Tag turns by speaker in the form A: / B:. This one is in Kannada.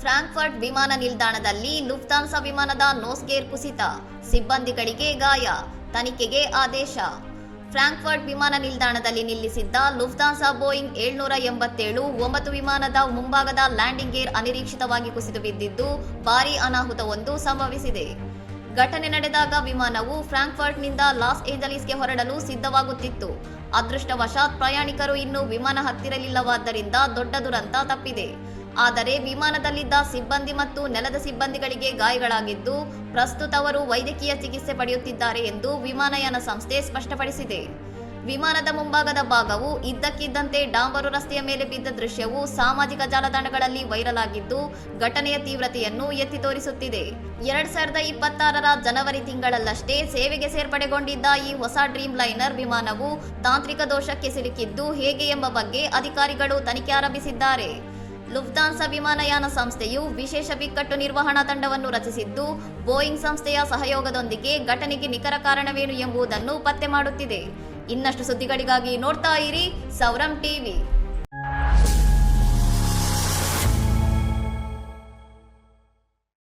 A: ಫ್ರಾಂಕ್ಫರ್ಟ್ ವಿಮಾನ ನಿಲ್ದಾಣದಲ್ಲಿ ಲುಫ್ತಾನ್ಸಾ ವಿಮಾನದ ನೋಸ್ಗೇರ್ ಕುಸಿತ, ಸಿಬ್ಬಂದಿಗಳಿಗೆ ಗಾಯ, ತನಿಖೆಗೆ ಆದೇಶ. ಫ್ರಾಂಕ್ಫರ್ಟ್ ವಿಮಾನ ನಿಲ್ದಾಣದಲ್ಲಿ ನಿಲ್ಲಿಸಿದ್ದ ಲುಫ್ತಾನ್ಸಾ ಬೋಯಿಂಗ್ 787-9 ವಿಮಾನದ ಮುಂಭಾಗದ ಲ್ಯಾಂಡಿಂಗ್ ಗೇರ್ ಅನಿರೀಕ್ಷಿತವಾಗಿ ಕುಸಿದು ಬಿದ್ದಿದ್ದು ಭಾರೀ ಅನಾಹುತವೊಂದು ಸಂಭವಿಸಿದೆ. ಘಟನೆ ನಡೆದಾಗ ವಿಮಾನವು ಫ್ರಾಂಕ್ಫರ್ಟ್ನಿಂದ ಲಾಸ್ ಏಂಜಲೀಸ್ಗೆ ಹೊರಡಲು ಸಿದ್ಧವಾಗುತ್ತಿತ್ತು. ಅದೃಷ್ಟವಶಾತ್ ಪ್ರಯಾಣಿಕರು ಇನ್ನೂ ವಿಮಾನ ಹತ್ತಿರಲಿಲ್ಲವಾದ್ದರಿಂದ ದೊಡ್ಡ ದುರಂತ ತಪ್ಪಿದೆ. ಆದರೆ ವಿಮಾನದಲ್ಲಿದ್ದ ಸಿಬ್ಬಂದಿ ಮತ್ತು ನೆಲದ ಸಿಬ್ಬಂದಿಗಳಿಗೆ ಗಾಯಗಳಾಗಿದ್ದು ಪ್ರಸ್ತುತ ಅವರು ವೈದ್ಯಕೀಯ ಚಿಕಿತ್ಸೆ ಪಡೆಯುತ್ತಿದ್ದಾರೆ ಎಂದು ವಿಮಾನಯಾನ ಸಂಸ್ಥೆ ಸ್ಪಷ್ಟಪಡಿಸಿದೆ. ವಿಮಾನದ ಮುಂಭಾಗದ ಭಾಗವು ಇದ್ದಕ್ಕಿದ್ದಂತೆ ಡಾಂಬರು ರಸ್ತೆಯ ಮೇಲೆ ಬಿದ್ದ ದೃಶ್ಯವು ಸಾಮಾಜಿಕ ಜಾಲತಾಣಗಳಲ್ಲಿ ವೈರಲ್ ಆಗಿದ್ದು ಘಟನೆಯ ತೀವ್ರತೆಯನ್ನು ಎತ್ತಿ ತೋರಿಸುತ್ತಿದೆ. 2026ರ ಜನವರಿ ತಿಂಗಳಲ್ಲಷ್ಟೇ ಸೇವೆಗೆ ಸೇರ್ಪಡೆಗೊಂಡಿದ್ದ ಈ ಹೊಸ ಡ್ರೀಮ್ ಲೈನರ್ ವಿಮಾನವು ತಾಂತ್ರಿಕ ದೋಷಕ್ಕೆ ಸಿಲುಕಿದ್ದು ಹೇಗೆ ಎಂಬ ಬಗ್ಗೆ ಅಧಿಕಾರಿಗಳು ತನಿಖೆ ಆರಂಭಿಸಿದ್ದಾರೆ. ಲುಫ್ತಾನ್ಸಾ ವಿಮಾನಯಾನ ಸಂಸ್ಥೆಯು ವಿಶೇಷ ಬಿಕ್ಕಟ್ಟು ನಿರ್ವಹಣಾ ತಂಡವನ್ನು ರಚಿಸಿದ್ದು ಬೋಯಿಂಗ್ ಸಂಸ್ಥೆಯ ಸಹಯೋಗದೊಂದಿಗೆ ಘಟನೆಗೆ ನಿಖರ ಕಾರಣವೇನು ಎಂಬುದನ್ನು ಪತ್ತೆ ಮಾಡುತ್ತಿದೆ. ಇನ್ನಷ್ಟು ಸುದ್ದಿಗಳಿಗಾಗಿ ನೋಡ್ತಾ ಇರಿ ಸೌರಂ ಟಿವಿ.